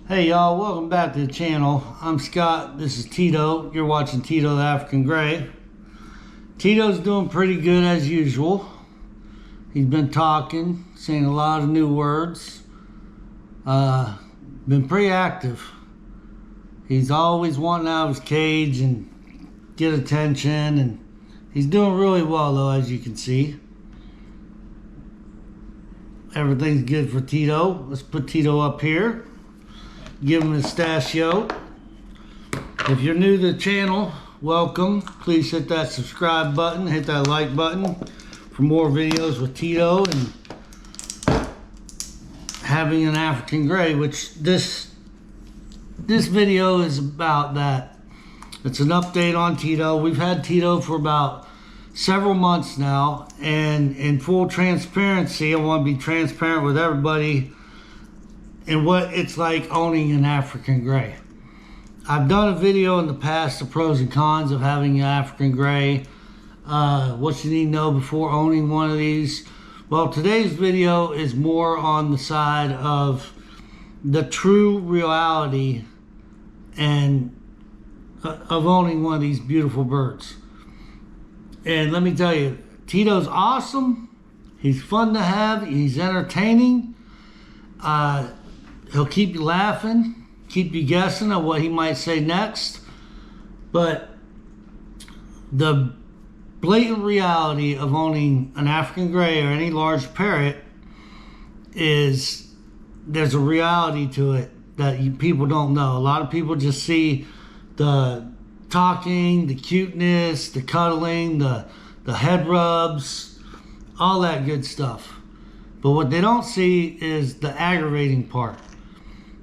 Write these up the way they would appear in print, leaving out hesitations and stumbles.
Hey y'all, welcome back to the channel. I'm Scott, this is Tito. You're watching Tito the African Gray. Tito's doing pretty good as usual. He's been talking, saying a lot of new words. Been pretty active. He's always wanting out of his cage and get attention, and he's doing really well though, as you can see. Everything's good for Tito. Let's put Tito up here. Give him his stachio. If you're new to the channel, welcome. Please hit that subscribe button, hit that like button for more videos with Tito and having an African Gray, which this video is about that. It's an update on Tito. We've had Tito for about several months now, and in full transparency, I want to be transparent with everybody and what it's like owning an African Gray. I've done a video in the past, the pros and cons of having an African Gray, what you need to know before owning one of these. Well, today's video is more on the side of the true reality and of owning one of these beautiful birds. And let me tell you, Tito's awesome. He's fun to have. He's entertaining. He'll keep you laughing, keep you guessing at what he might say next. But the blatant reality of owning an African Gray or any large parrot is there's a reality to it that people don't know. A lot of people just see the talking, the cuteness, the cuddling, the head rubs, all that good stuff. But what they don't see is the aggravating part.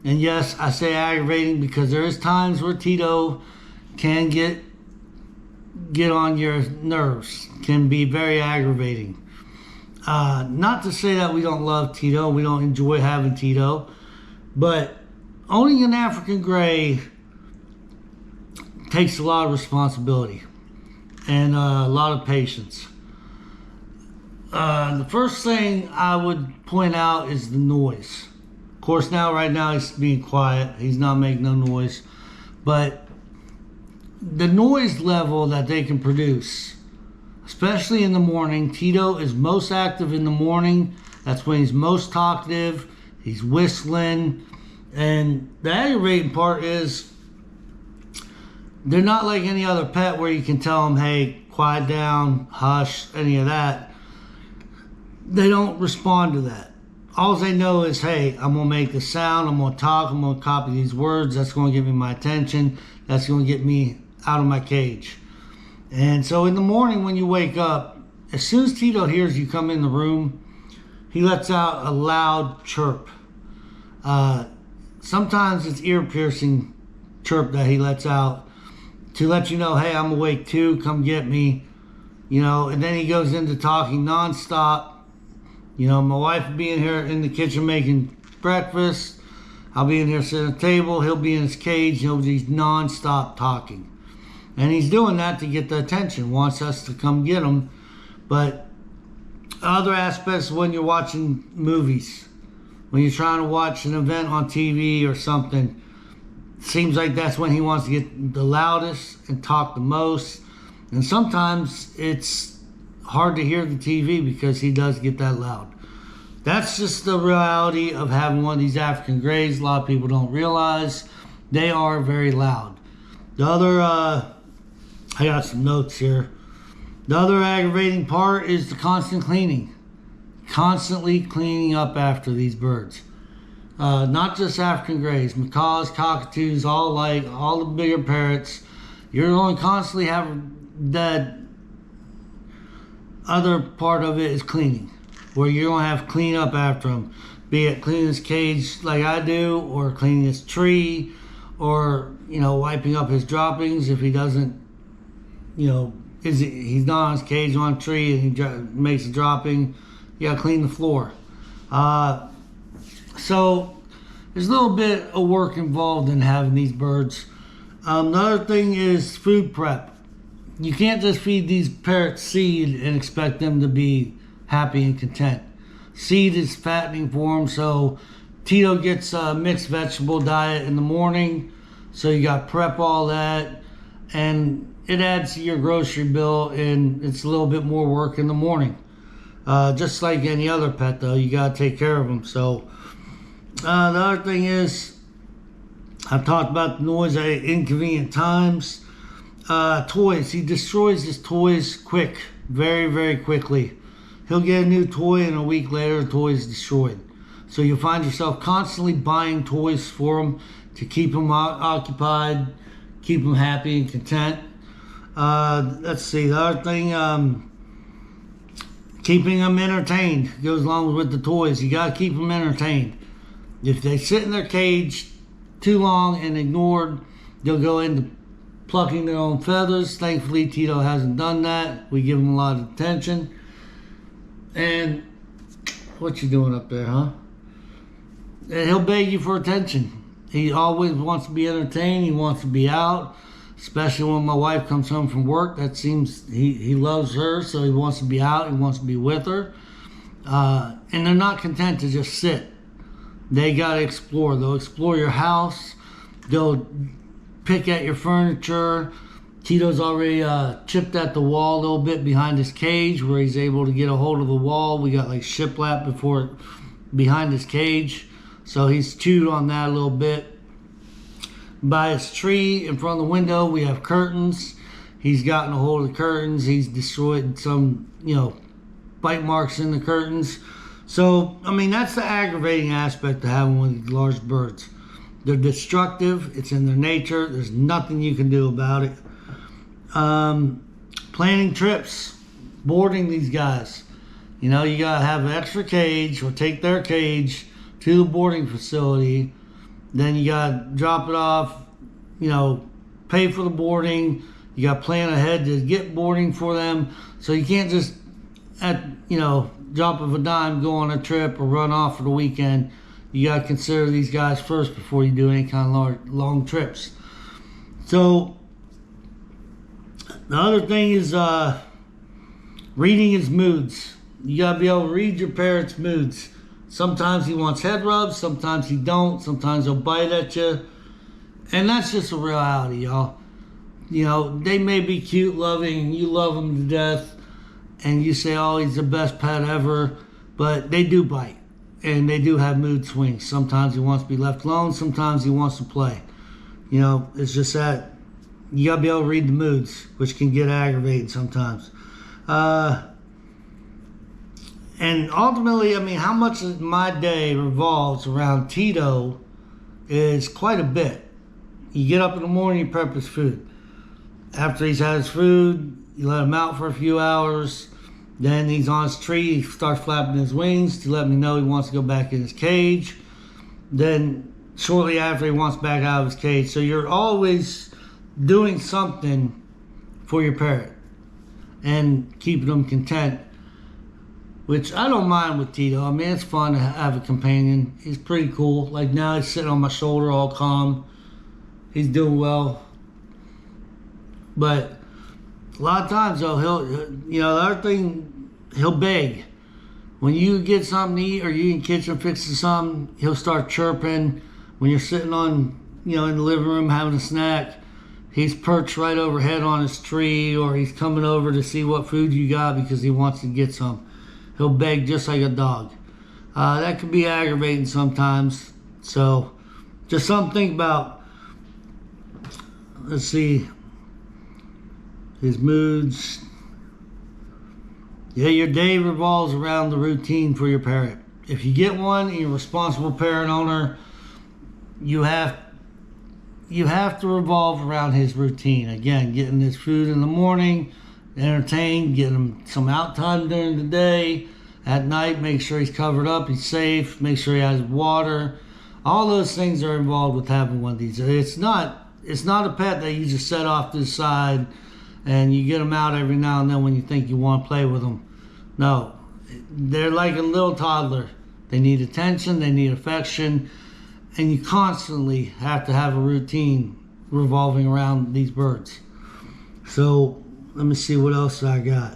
And yes, I say aggravating because there is times where Tito can get on your nerves, can be very aggravating. Not to say that we don't love Tito, we don't enjoy having Tito, but owning an African Gray takes a lot of responsibility and a lot of patience. The first thing I would point out is the noise. Of course, right now he's being quiet. He's not making no noise. But the noise level that they can produce, especially in the morning, Tito is most active in the morning. That's when he's most talkative. He's whistling. And the aggravating part is they're not like any other pet where you can tell them, hey, quiet down, hush, any of that. They don't respond to that. All they know is, hey, I'm going to make the sound, I'm going to talk, I'm going to copy these words, that's going to get me my attention, that's going to get me out of my cage. And so in the morning when you wake up, as soon as Tito hears you come in the room, he lets out a loud chirp. Sometimes it's ear-piercing chirp that he lets out to let you know, hey, I'm awake too, come get me. You know, and then he goes into talking nonstop. You know, my wife will be in here in the kitchen making breakfast. I'll be in here sitting at the table. He'll be in his cage. He'll be non-stop talking. And he's doing that to get the attention. Wants us to come get him. But other aspects when you're watching movies, when you're trying to watch an event on TV or something, seems like that's when he wants to get the loudest and talk the most. And sometimes it's hard to hear the TV because he does get that loud. That's just the reality of having one of these African Grays. A lot of people don't realize they are very loud. The other, I got some notes here. The other aggravating part is the constant cleaning. Constantly cleaning up after these birds. Not just African Grays, macaws, cockatoos, all the bigger parrots. You're going to constantly have that other part of it is cleaning, where you're going to have clean up after him, be it cleaning his cage like I do, or cleaning his tree, or, you know, wiping up his droppings if he doesn't, you know, he's not on his cage on a tree and he makes a dropping, you got to clean the floor. So there's a little bit of work involved in having these birds. Another thing is food prep. You can't just feed these parrots seed and expect them to be happy and content. Seed is fattening for them, so Tito gets a mixed vegetable diet in the morning, so you got to prep all that, and it adds to your grocery bill, and it's a little bit more work in the morning. Just like any other pet, though, you got to take care of them. So the other thing is, I've talked about the noise at inconvenient times. Toys. He destroys his toys quick, very, very quickly. He'll get a new toy, and a week later, the toy is destroyed. So you'll find yourself constantly buying toys for him to keep him occupied, keep him happy and content. Let's see, the other thing, keeping them entertained goes along with the toys. You got to keep them entertained. If they sit in their cage too long and ignored, they'll go into plucking their own feathers. Thankfully, Tito hasn't done that. We give him a lot of attention. And what you doing up there, huh? And he'll beg you for attention. He always wants to be entertained. He wants to be out, especially when my wife comes home from work. That seems he loves her, so he wants to be out. He wants to be with her. And they're not content to just sit. They got to explore. They'll explore your house. They'll pick at your furniture. Tito's already chipped at the wall a little bit behind his cage where he's able to get a hold of the wall. We got like shiplap behind his cage. So he's chewed on that a little bit. By his tree in front of the window, we have curtains. He's gotten a hold of the curtains. He's destroyed some, bite marks in the curtains. So, I mean, that's the aggravating aspect of having one of these large birds. They're destructive. It's in their nature. There's nothing you can do about it. Planning trips, boarding these guys. You got to have an extra cage or take their cage to the boarding facility. Then you got to drop it off, pay for the boarding. You got to plan ahead to get boarding for them. So you can't just, at drop of a dime, go on a trip or run off for the weekend. You got to consider these guys first before you do any kind of long trips. So the other thing is reading his moods. You got to be able to read your parrot's moods. Sometimes he wants head rubs, sometimes he don't, sometimes he'll bite at you. And that's just a reality, y'all. They may be cute, loving, you love them to death, and you say, oh, he's the best pet ever, but they do bite, and they do have mood swings. Sometimes he wants to be left alone, sometimes he wants to play. It's just that you got to be able to read the moods, which can get aggravating sometimes. And ultimately, I mean, how much of my day revolves around Tito is quite a bit. You get up in the morning, you prep his food. After he's had his food, you let him out for a few hours. Then he's on his tree, he starts flapping his wings to let me know he wants to go back in his cage. Then shortly after, he wants back out of his cage. So you're always doing something for your parrot and keeping them content, which I don't mind with Tito. I mean, it's fun to have a companion. He's pretty cool. Like now he's sitting on my shoulder all calm. He's doing well. But a lot of times though, the other thing, he'll beg. When you get something to eat or you in the kitchen fixing something, he'll start chirping. When you're sitting on, in the living room having a snack, he's perched right overhead on his tree, or he's coming over to see what food you got because he wants to get some. He'll beg just like a dog. That can be aggravating sometimes. So just something to think about. Let's see. His moods. Yeah, your day revolves around the routine for your parrot. If you get one and you're a responsible parrot owner, you have to revolve around his routine. Again, getting his food in the morning, entertained, getting him some out time during the day. At night, make sure he's covered up, he's safe, make sure he has water. All those things are involved with having one of these. It's not a pet that you just set off to the side and you get them out every now and then when you think you want to play with them. No, they're like a little toddler. They need attention, they need affection, and you constantly have to have a routine revolving around these birds. So let me see what else I got.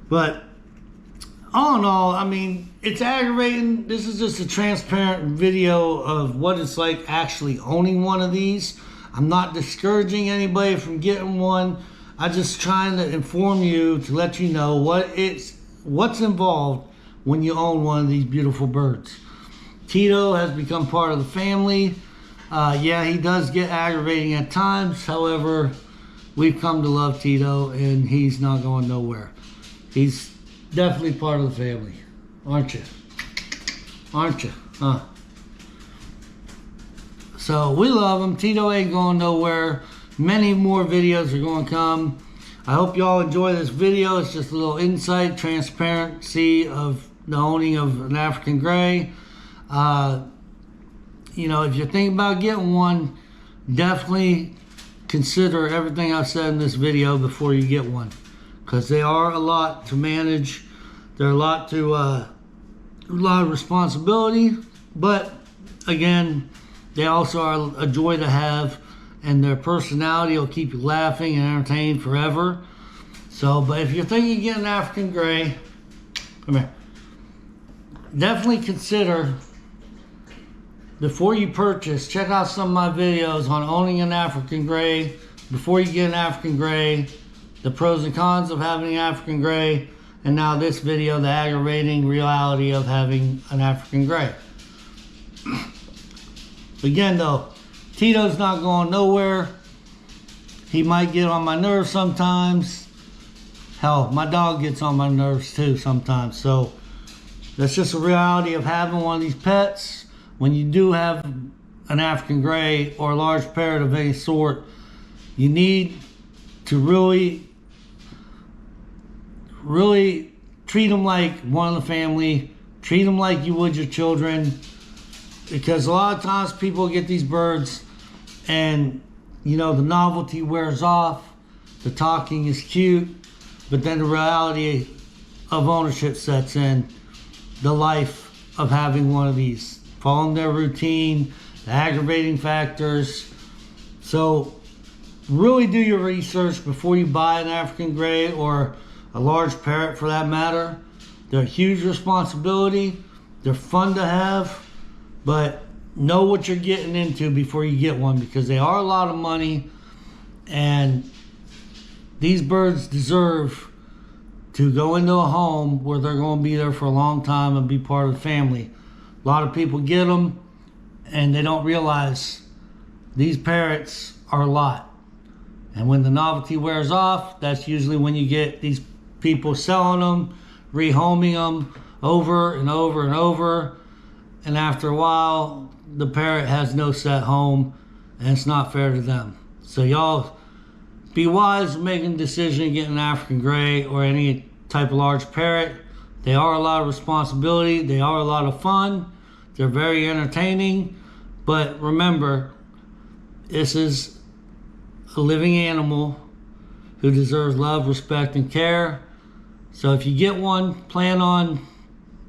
But all in all, I mean, it's aggravating. This is just a transparent video of what it's like actually owning one of these. I'm not discouraging anybody from getting one. I'm just trying to inform you to let you know what's involved when you own one of these beautiful birds. Tito has become part of the family. Yeah, he does get aggravating at times. However, we've come to love Tito, and he's not going nowhere. He's definitely part of the family, aren't you? Aren't you? Huh? So we love him. Tito ain't going nowhere. Many more videos are going to come. I hope y'all enjoy this video. It's just a little insight, transparency of the owning of an African Gray. You know, if you're thinking about getting one, definitely consider everything I've said in this video before you get one, because they are a lot to manage. They're a lot of responsibility, but again, they also are a joy to have, and their personality will keep you laughing and entertained forever. So, but if you're thinking of getting an African Gray, come here. Definitely consider, before you purchase, check out some of my videos on owning an African Gray. Before you get an African Gray, the pros and cons of having an African Gray, and now this video, the aggravating reality of having an African Gray. Again though, Tito's not going nowhere. He might get on my nerves sometimes. Hell, my dog gets on my nerves too sometimes. So that's just a reality of having one of these pets. When you do have an African Gray or a large parrot of any sort, you need to really treat them like one of the family. Treat them like you would your children. Because a lot of times people get these birds and, you know, the novelty wears off, the talking is cute, but then the reality of ownership sets in, the life of having one of these, following their routine, the aggravating factors. So really do your research before you buy an African Gray or a large parrot for that matter. They're a huge responsibility. They're fun to have. But know what you're getting into before you get one, because they are a lot of money, and these birds deserve to go into a home where they're going to be there for a long time and be part of the family. A lot of people get them and they don't realize these parrots are a lot. And when the novelty wears off, that's usually when you get these people selling them, rehoming them over and over and over. And after a while, the parrot has no set home, and it's not fair to them. So y'all be wise making a decision getting an African Gray or any type of large parrot. They are a lot of responsibility. They are a lot of fun. They're very entertaining. But remember, this is a living animal who deserves love, respect, and care. So if you get one, plan on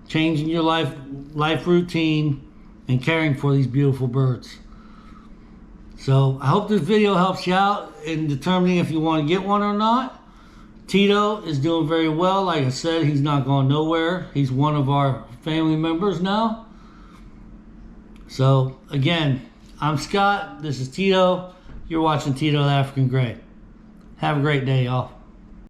changing your life routine and caring for these beautiful birds. So I hope this video helps you out in determining if you want to get one or not. Tito is doing very well. Like I said, he's not going nowhere. He's one of our family members now. So again, I'm Scott. This is Tito. You're watching Tito the African Gray. Have a great day, y'all.